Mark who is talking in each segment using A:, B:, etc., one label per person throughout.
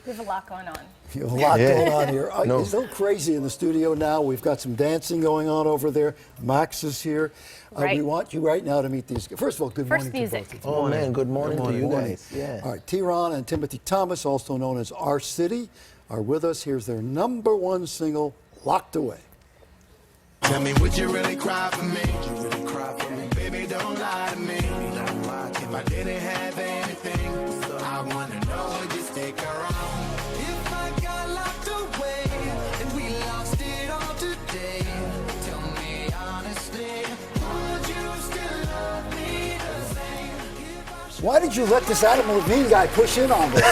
A: We have a lot going on.
B: You have a lot
C: Yeah.
B: going on here.
C: No.
B: It's a little crazy in the studio now. We've got some dancing going on over there. Max is here.
A: Right.
B: We want you right now to meet these guys. First of all, good
A: First
B: morning
A: music.
B: to both of you.
C: Oh man, good morning, to you
B: Morning.
C: guys. Yeah.
B: All right, T-Ron and Timothy Thomas, also known as Our City, are with us. Here's their #1 single, Locked Away.
D: Tell me, would you really cry for me? Would you really cry for me? Baby, don't lie to me. If I didn't have anything, I wanna know, would you stick around? If I got locked away and we lost it all today, tell me honestly, would you still love me the same?
B: Why did you let this Adam Levine guy push in on this?
A: I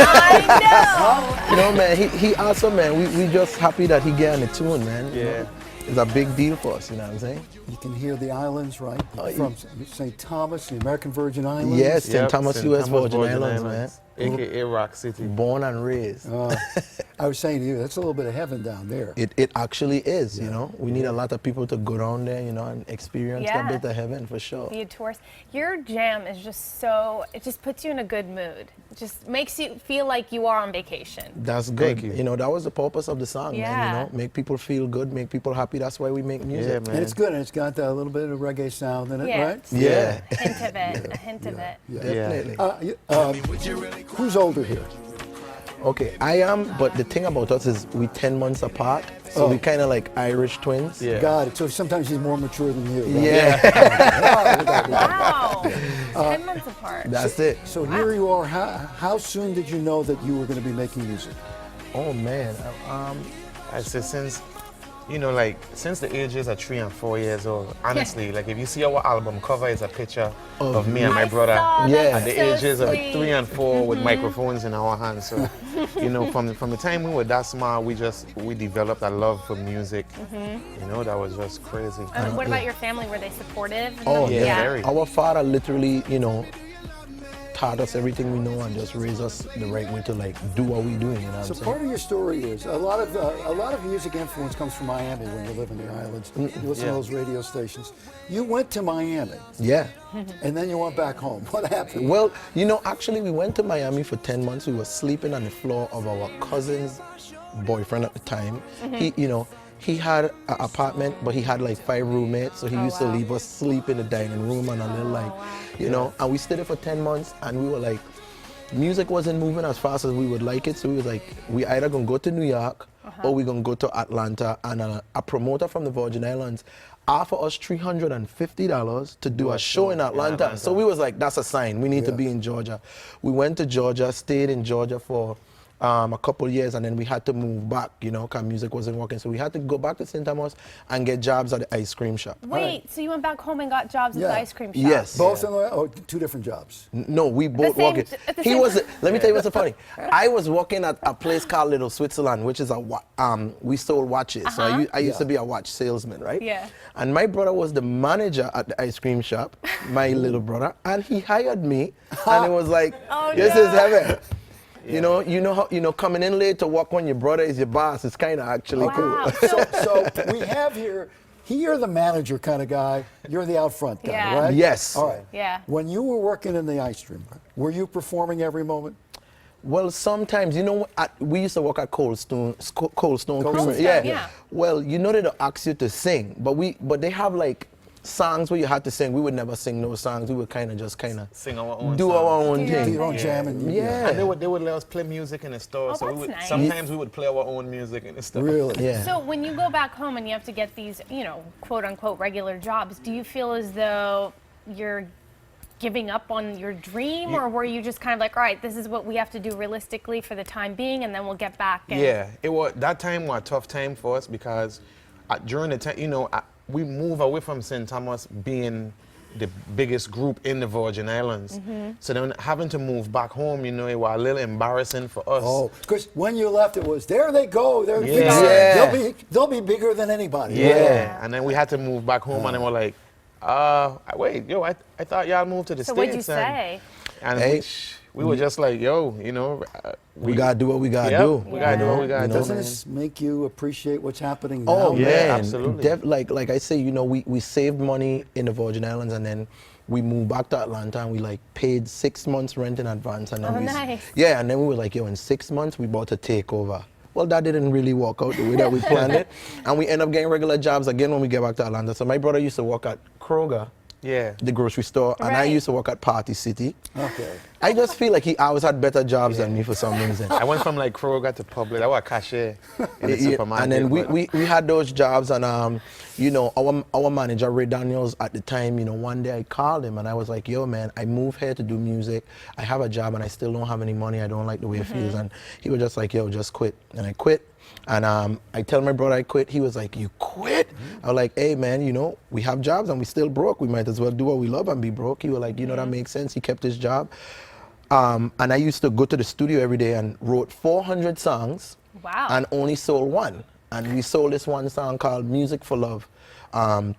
A: know.
C: You know, man, he also, man, we just happy that he get on the tune, man. You
E: Yeah.
C: know? It's a big deal for us, you know what I'm saying?
B: You can hear the islands, right?
C: Oh,
B: From St. Thomas, the American Virgin Islands.
C: Yes, St.
E: Yep,
C: Thomas,
E: St.
C: U.S.
E: Thomas
C: Virgin Islands, man.
E: AKA Rock City.
C: Born and raised.
B: I was saying to you, that's a little bit of heaven down there.
C: It actually is, you know. We need a lot of people to go down there, you know, and experience
A: Yeah.
C: that bit of heaven for sure.
A: Be a tourist. Your jam is just so, it just puts you in a good mood. It just makes you feel like you are on vacation.
C: That's good.
E: Thank you.
C: You know, that was the purpose of the song, man,
A: Yeah.
C: you know. Make people feel good, make people happy. That's why we make music.
E: Yeah, man.
B: And it's good, and it's got a little bit of reggae sound in it,
A: Yeah.
B: right?
C: Yeah.
A: A hint of it, a hint of it.
C: Definitely.
B: Who's older here?
C: Okay, I am, but the thing about us is we 10 months apart, so we kind of like Irish twins.
E: Yeah.
B: Got it. So sometimes he's more mature than you. Right?
C: Yeah,
A: Wow. 10 months apart.
C: that's it.
B: So here you are. How soon did you know that you were going to be making music?
C: Oh man,
E: I say since, you know, like since the ages of 3 and 4 years old, honestly, like if you see our album cover, is a picture of me and my brother
A: saw that.
C: Yeah.
E: at the
A: So
E: ages of
A: sweet.
E: 3 and 4 with microphones in our hands. So, you know, from the time we were that small, we developed a love for music. You know, that was just crazy.
A: What about your family? Were they supportive?
C: Oh
E: yeah, very.
C: Our father literally, you know, taught us everything we know and just raised us the right way to like do what we doing. You know what
B: So
C: I'm saying?
B: part of your story is a lot of music influence comes from Miami when you live in the islands. You listen to
E: Yeah.
B: those radio stations. You went to Miami,
C: Yeah.
B: and then you went back home. What happened?
C: Well, you know, actually, we went to Miami for 10 months. We were sleeping on the floor of our cousin's boyfriend at the time. He, you know, he had an apartment, but he had like 5 roommates. So he used to
A: wow.
C: leave us sleep in the dining room and a little like, you know, and we stayed there for 10 months and we were like, music wasn't moving as fast as we would like it. So we was like, we either gonna go to New York or we gonna go to Atlanta, and a promoter from the Virgin Islands offered us $350 to do a show in Atlanta. So we was like, that's a sign. We need to be in Georgia. We went to Georgia, stayed in Georgia for a couple years, and then we had to move back, you know, because music wasn't working. So we had to go back to St. Thomas and get jobs at the ice cream shop.
A: Wait, so you went back home and got jobs at
B: Yeah.
A: the ice cream shop?
C: Yes.
B: Both in the, or 2 different jobs?
C: No, we both
A: same-
C: working.
A: at the
C: He
A: same
C: was.
A: time?
C: Let me tell you what's so funny. I was working at a place called Little Switzerland, which is we sold watches. So I used to be a watch salesman, right?
A: Yeah.
C: And my brother was the manager at the ice cream shop, my little brother, and he hired me, and it was like,
A: Oh,
C: this
A: no.
C: is heaven. You know how coming in late to work when your brother is your boss. It's kind of actually
A: Wow.
C: cool.
B: So we have here, you're the manager kind of guy. You're the out front guy,
A: Yeah.
B: right?
C: Yes.
B: All right.
A: Yeah.
B: When you were working in the ice cream, were you performing every moment?
C: Well, sometimes, you know, we used to work at Cold Stone Creamery.
A: Stone,
C: Yeah.
A: yeah.
C: Well, you know they don't ask you to sing, but they have like songs where you had to sing. We would never sing those songs. We would kind of
E: Sing our own
C: do
E: songs.
C: our own
A: Do your
B: Do
C: thing.
B: your own jam and
C: Yeah.
E: And they would let us play music in the store.
A: Oh,
E: so
A: that's nice.
E: sometimes we would play our own music in the store.
B: Really?
C: Yeah.
A: So when you go back home and you have to get these, you know, quote unquote regular jobs, do you feel as though you're giving up on your dream, or were you just kind of like, all right, this is what we have to do realistically for the time being, and then we'll get back? And
E: Yeah, that time was a tough time for us because during the time, you know, we moved away from St. Thomas being the biggest group in the Virgin Islands. So then having to move back home, you know, it was a little embarrassing for us.
B: Oh, because when you left, it was there they go. They're
C: Yeah.
B: they'll be bigger than anybody.
E: Yeah. And then we had to move back home, and then we're like, wait, yo, I thought y'all moved to the
A: So
E: States.
A: what'd you say?
E: And
C: Hey.
E: we were just like, yo,
C: We gotta do what we gotta
E: Yep,
C: do.
E: we gotta do what we gotta do,
B: Doesn't
E: man.
B: this make you appreciate what's happening
C: Oh
B: now?
E: Yeah,
C: man,
E: absolutely.
C: like I say, we saved money in the Virgin Islands and then we moved back to Atlanta and we like paid 6 months rent in advance and then
A: Oh, nice.
C: yeah, and then we were like, yo, in 6 months we bought a takeover. Well, that didn't really work out the way that we planned it, and we end up getting regular jobs again when we get back to Atlanta. So my brother used to work at Kroger,
E: Yeah.
C: the grocery store, and I
A: Right.
C: used to work at Party City.
B: Okay.
C: I just feel like he always had better jobs than me for some reason.
E: I went from like Kroger to Publix. I was a cashier in the
C: Yeah,
E: supermarket.
C: and then
E: but-
C: we had those jobs, and our manager Ray Daniels at the time, one day I called him and I was like, yo man, I moved here to do music. I have a job and I still don't have any money. I don't like the way it feels. And he was just like, yo, just quit. And I quit. And I tell my brother I quit. He was like, you quit? I was like, hey man, we have jobs and we still broke. We might as well do what we love and be broke. He was like, that makes sense. He kept his job. And I used to go to the studio every day and wrote 400 songs.
A: Wow.
C: And only sold one. And we sold this one song called Music for Love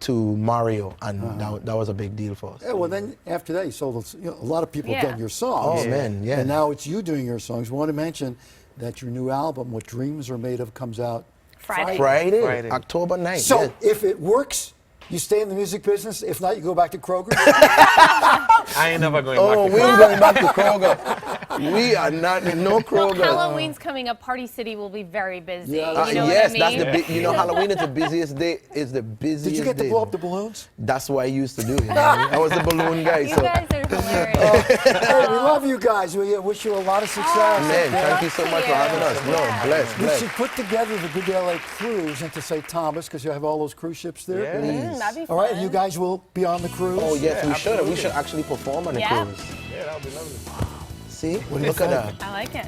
C: to Mario. And that was a big deal for us.
B: Yeah, well, then after that, you sold a lot of people have
A: Yeah.
B: done your songs.
C: Oh, man, yeah.
B: And now it's you doing your songs. We want to mention that your new album, What Dreams Are Made Of, comes out
A: Friday.
C: Friday. October 9th.
B: So
C: yes.
B: if it works, you stay in the music business. If not, you go back to Kroger.
E: I ain't never going
C: Oh,
E: back to
C: we
E: Kroger.
C: ain't going back to Kroger. We are not in no
A: Well,
C: Kroger.
A: Halloween's coming up. Party City will be very busy.
B: Yeah,
A: you know
C: yes,
A: what I mean?
C: that's the Halloween is the busiest day. Is the busiest
B: Did you get to
C: day.
B: blow up the balloons?
C: That's what I used to do. I was a balloon guy.
A: You
C: so
A: guys are hilarious.
B: Hey, we love you guys. We wish you a lot of success.
C: man, thank you so much for having us. No, bless,
B: We
C: bless.
B: should put together the Good LA cruise into St. Thomas because you have all those cruise ships there.
E: Yeah.
A: That'd be fun.
B: All right, and you guys will be on the cruise.
C: Oh yes, we should. We
E: absolutely.
C: should actually perform on the
A: Yeah.
C: cruise.
E: Yeah, that would be lovely.
C: See,
B: do you
C: look at
B: think?
C: that.
A: I like it.